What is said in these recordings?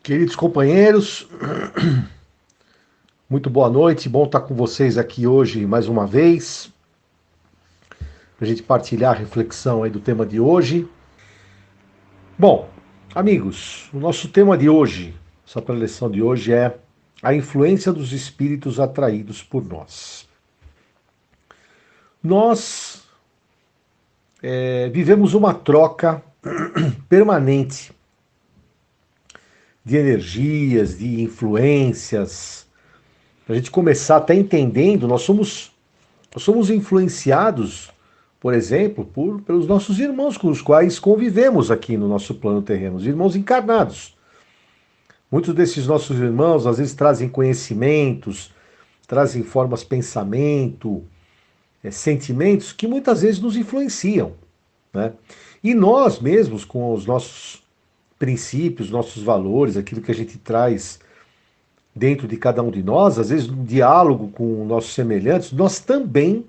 Queridos companheiros, muito boa noite, bom estar com vocês aqui hoje mais uma vez, para a gente partilhar a reflexão aí do tema de hoje. Bom, amigos, o nosso tema de hoje, essa preleção de hoje é a influência dos espíritos atraídos por nós. Nós vivemos uma troca permanente de energias, de influências. Para a gente começar até entendendo, nós somos influenciados, por exemplo, pelos nossos irmãos com os quais convivemos aqui no nosso plano terreno, os irmãos encarnados. Muitos desses nossos irmãos às vezes trazem conhecimentos, trazem formas, pensamento, sentimentos que muitas vezes nos influenciam, né? E nós mesmos, com os nossos princípios, nossos valores, aquilo que a gente traz dentro de cada um de nós, às vezes no diálogo com nossos semelhantes, nós também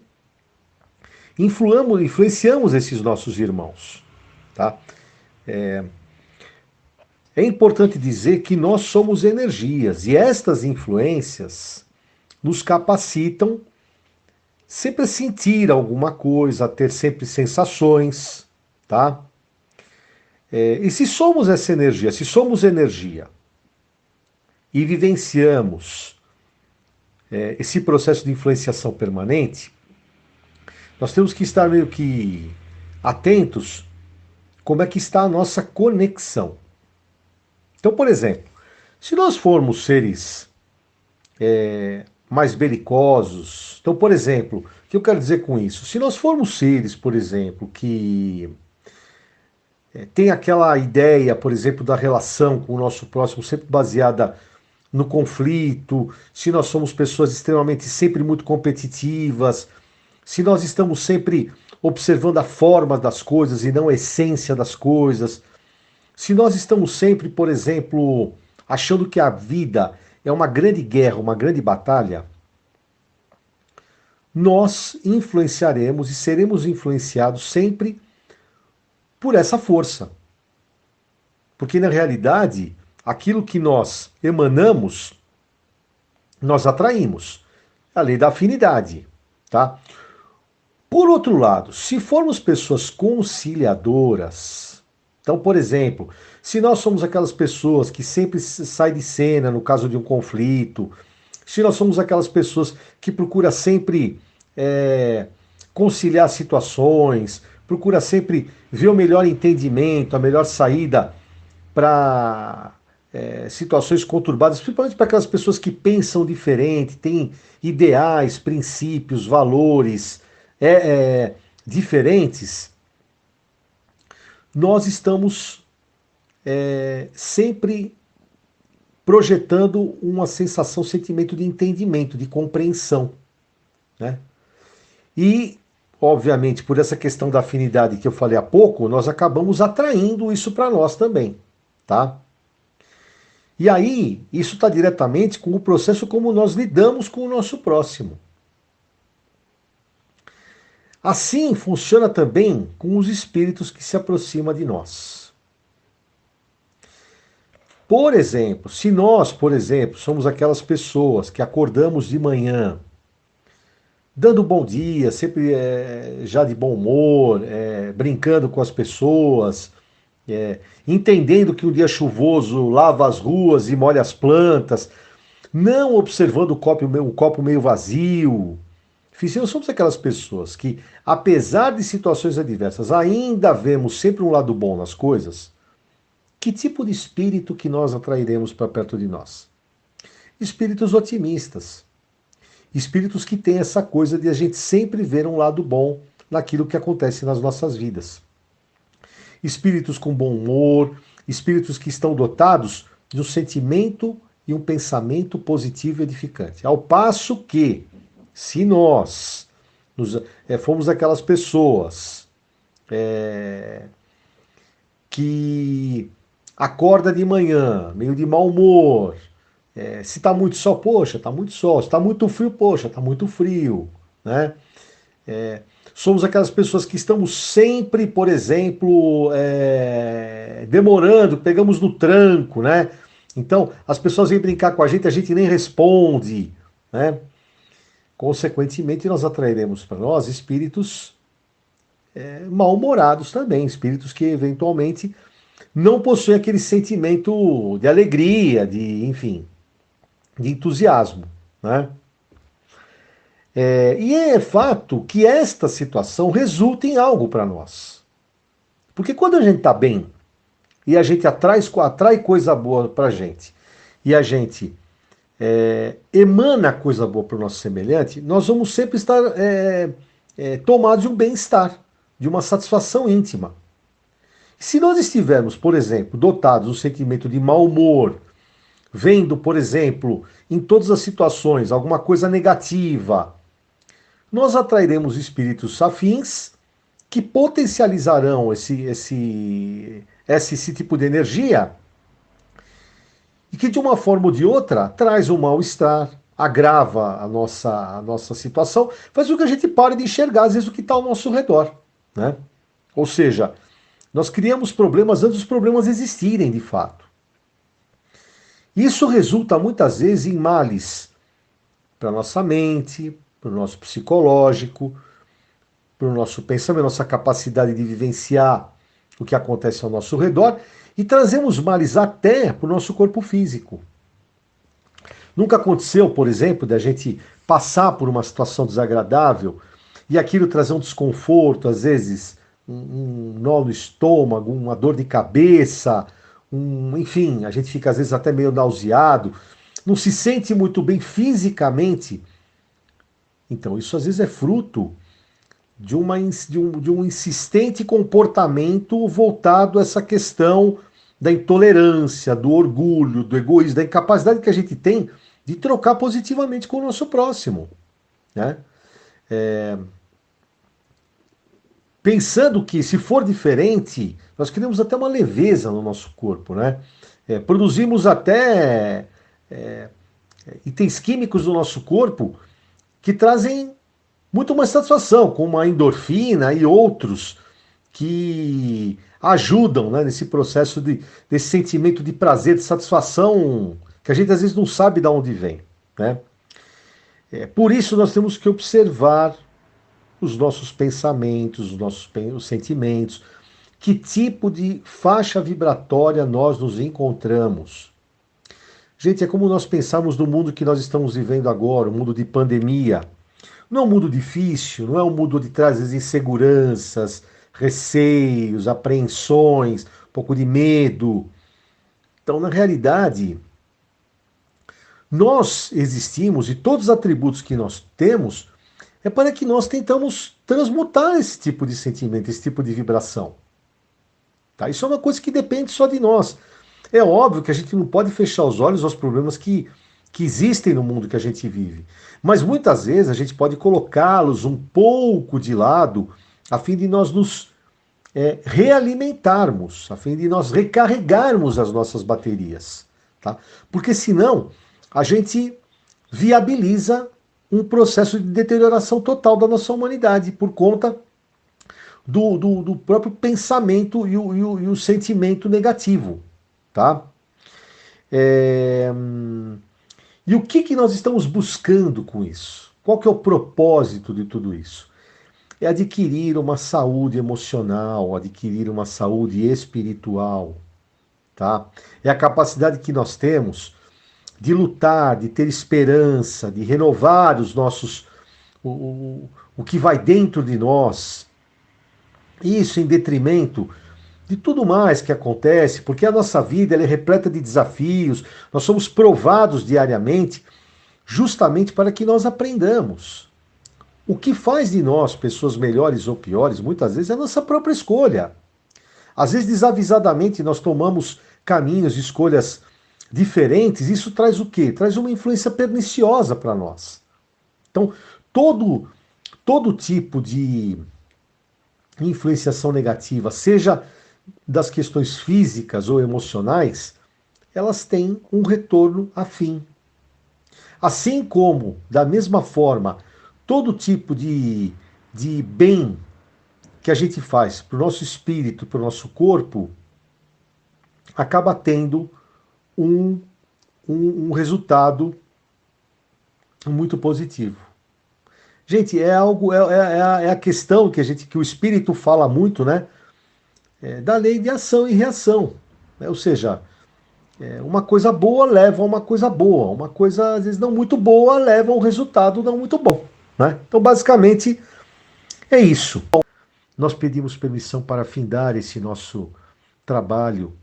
influenciamos esses nossos irmãos. Tá? É importante dizer que nós somos energias e estas influências nos capacitam sempre a sentir alguma coisa, a ter sempre sensações, tá? E se somos essa energia, se somos energia e vivenciamos esse processo de influenciação permanente, nós temos que estar meio que atentos como é que está a nossa conexão. Então, por exemplo, se nós formos seres mais belicosos, então, por exemplo, o que eu quero dizer com isso? Se nós formos seres, por exemplo, que tem aquela ideia, por exemplo, da relação com o nosso próximo sempre baseada no conflito, se nós somos pessoas extremamente sempre muito competitivas, se nós estamos sempre observando a forma das coisas e não a essência das coisas, se nós estamos sempre, por exemplo, achando que a vida é uma grande guerra, uma grande batalha, nós influenciaremos e seremos influenciados sempre por essa força. Porque na realidade, aquilo que nós emanamos, nós atraímos. A lei da afinidade, tá? Por outro lado, se formos pessoas conciliadoras, então, por exemplo, se nós somos aquelas pessoas que sempre saem de cena no caso de um conflito, se nós somos aquelas pessoas que procuram sempre conciliar situações, procura sempre ver o melhor entendimento, a melhor saída para situações conturbadas, principalmente para aquelas pessoas que pensam diferente, têm ideais, princípios, valores diferentes, nós estamos sempre projetando uma sensação, sentimento de entendimento, de compreensão, né? E, obviamente, por essa questão da afinidade que eu falei há pouco, nós acabamos atraindo isso para nós também, tá? E aí, isso está diretamente com o processo como nós lidamos com o nosso próximo. Assim funciona também com os espíritos que se aproximam de nós. Por exemplo, se nós, por exemplo, somos aquelas pessoas que acordamos de manhã, dando bom dia, sempre já de bom humor, brincando com as pessoas, entendendo que um dia chuvoso lava as ruas e molha as plantas, não observando o copo meio vazio. Nós somos aquelas pessoas que, apesar de situações adversas, ainda vemos sempre um lado bom nas coisas. Que tipo de espírito que nós atrairemos para perto de nós? Espíritos otimistas. Espíritos que têm essa coisa de a gente sempre ver um lado bom naquilo que acontece nas nossas vidas. Espíritos com bom humor, espíritos que estão dotados de um sentimento e um pensamento positivo e edificante. Ao passo que, se nós fomos aquelas pessoas que acorda de manhã, meio de mau humor, se está muito sol, poxa, está muito sol. Se está muito frio, poxa, está muito frio, né? Somos aquelas pessoas que estamos sempre, por exemplo, demorando, pegamos no tranco, né? Então, as pessoas vêm brincar com a gente nem responde, né? Consequentemente, nós atrairemos para nós espíritos mal-humorados também, espíritos que eventualmente não possuem aquele sentimento de alegria, de, enfim, de entusiasmo, né? E é fato que esta situação resulta em algo para nós. Porque quando a gente está bem e a gente atrai coisa boa para a gente e a gente emana coisa boa para o nosso semelhante, nós vamos sempre estar tomados de um bem-estar, de uma satisfação íntima. Se nós estivermos, por exemplo, dotados do sentimento de mau humor, vendo, por exemplo, em todas as situações alguma coisa negativa, nós atrairemos espíritos afins que potencializarão esse tipo de energia e que de uma forma ou de outra traz um mal-estar, agrava a nossa situação, faz com que a gente pare de enxergar às vezes o que está ao nosso redor, né? Ou seja, nós criamos problemas antes dos problemas existirem de fato. Isso resulta muitas vezes em males para a nossa mente, para o nosso psicológico, para o nosso pensamento, nossa capacidade de vivenciar o que acontece ao nosso redor e trazemos males até para o nosso corpo físico. Nunca aconteceu, por exemplo, da gente passar por uma situação desagradável e aquilo trazer um desconforto, às vezes um nó no estômago, uma dor de cabeça, enfim, a gente fica às vezes até meio nauseado, não se sente muito bem fisicamente. Então, isso às vezes é fruto de um insistente comportamento voltado a essa questão da intolerância, do orgulho, do egoísmo, da incapacidade que a gente tem de trocar positivamente com o nosso próximo, né? Pensando que se for diferente, nós criamos até uma leveza no nosso corpo, né? Produzimos até itens químicos do nosso corpo que trazem muito mais satisfação, como a endorfina e outros que ajudam, né, nesse processo desse sentimento de prazer, de satisfação, que a gente às vezes não sabe de onde vem, né? Por isso nós temos que observar os nossos pensamentos, os sentimentos, que tipo de faixa vibratória nós nos encontramos. Gente, é como nós pensarmos no mundo que nós estamos vivendo agora, o mundo de pandemia. Não é um mundo difícil, não é um mundo onde traz as inseguranças, receios, apreensões, um pouco de medo. Então, na realidade, nós existimos e todos os atributos que nós temos é para que nós tentamos transmutar esse tipo de sentimento, esse tipo de vibração. Tá? Isso é uma coisa que depende só de nós. É óbvio que a gente não pode fechar os olhos aos problemas que existem no mundo que a gente vive. Mas muitas vezes a gente pode colocá-los um pouco de lado a fim de nós nos realimentarmos, a fim de nós recarregarmos as nossas baterias. Tá? Porque senão a gente viabiliza um processo de deterioração total da nossa humanidade por conta do próprio pensamento e o sentimento negativo. Tá? E o que nós estamos buscando com isso? Qual que é o propósito de tudo isso? É adquirir uma saúde emocional, adquirir uma saúde espiritual, tá? É a capacidade que nós temos de lutar, de ter esperança, de renovar os nossos, o que vai dentro de nós. Isso em detrimento de tudo mais que acontece, porque a nossa vida ela é repleta de desafios, nós somos provados diariamente, justamente para que nós aprendamos. O que faz de nós pessoas melhores ou piores, muitas vezes, é a nossa própria escolha. Às vezes, desavisadamente, nós tomamos caminhos, escolhas diferentes, isso traz o quê? Traz uma influência perniciosa para nós. Então, todo tipo de influenciação negativa, seja das questões físicas ou emocionais, elas têm um retorno afim. Assim como, da mesma forma, todo tipo de bem que a gente faz para o nosso espírito, para o nosso corpo, acaba tendo um, um resultado muito positivo. Gente, é algo, é a questão que o Espírito fala muito, né? Da lei de ação e reação. Né? Ou seja, uma coisa boa leva a uma coisa boa, uma coisa às vezes não muito boa leva a um resultado não muito bom. Né? Então, basicamente, é isso. Nós pedimos permissão para findar esse nosso trabalho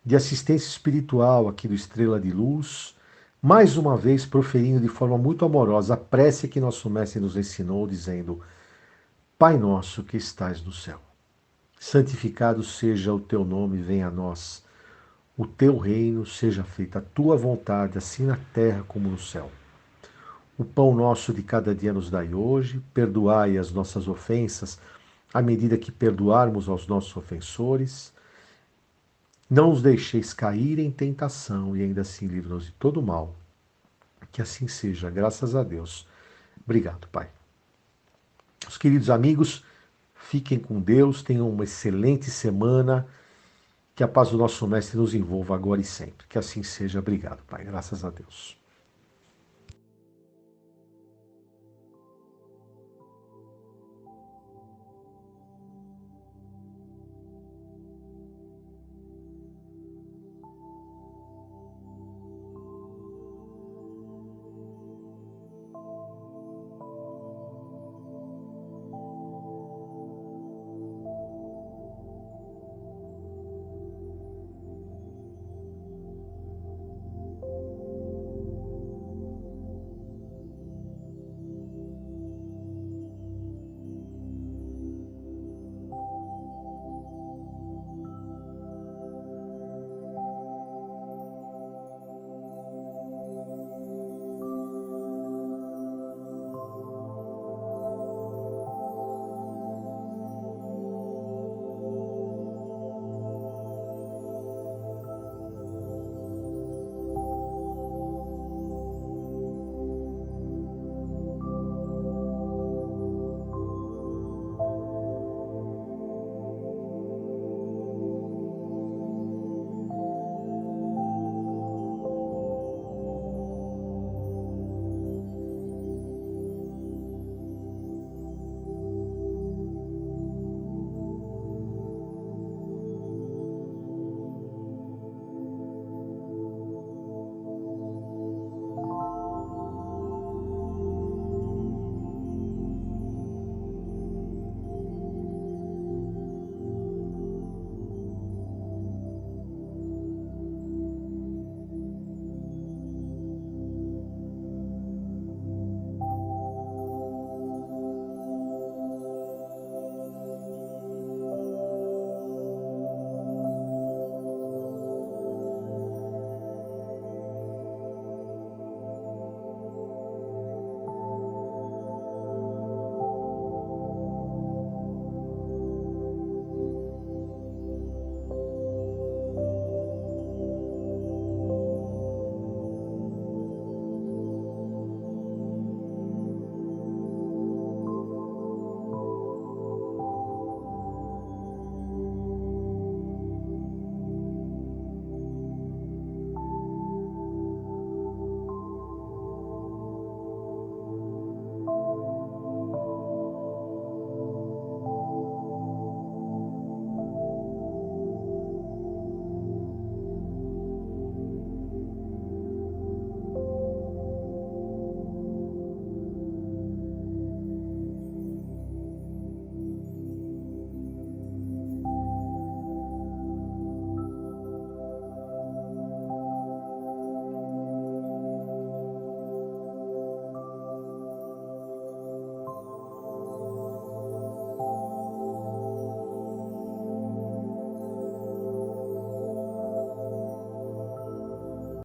de assistência espiritual aqui do Estrela de Luz, mais uma vez proferindo de forma muito amorosa a prece que nosso mestre nos ensinou, dizendo: Pai nosso que estais no céu, santificado seja o teu nome, venha a nós o teu reino, seja feita a tua vontade, assim na terra como no céu. O pão nosso de cada dia nos dai hoje, perdoai as nossas ofensas, à medida que perdoarmos aos nossos ofensores. Não os deixeis cair em tentação e ainda assim livra-nos de todo mal. Que assim seja, graças a Deus. Obrigado, Pai. Os queridos amigos, fiquem com Deus, tenham uma excelente semana. Que a paz do nosso Mestre nos envolva agora e sempre. Que assim seja. Obrigado, Pai. Graças a Deus.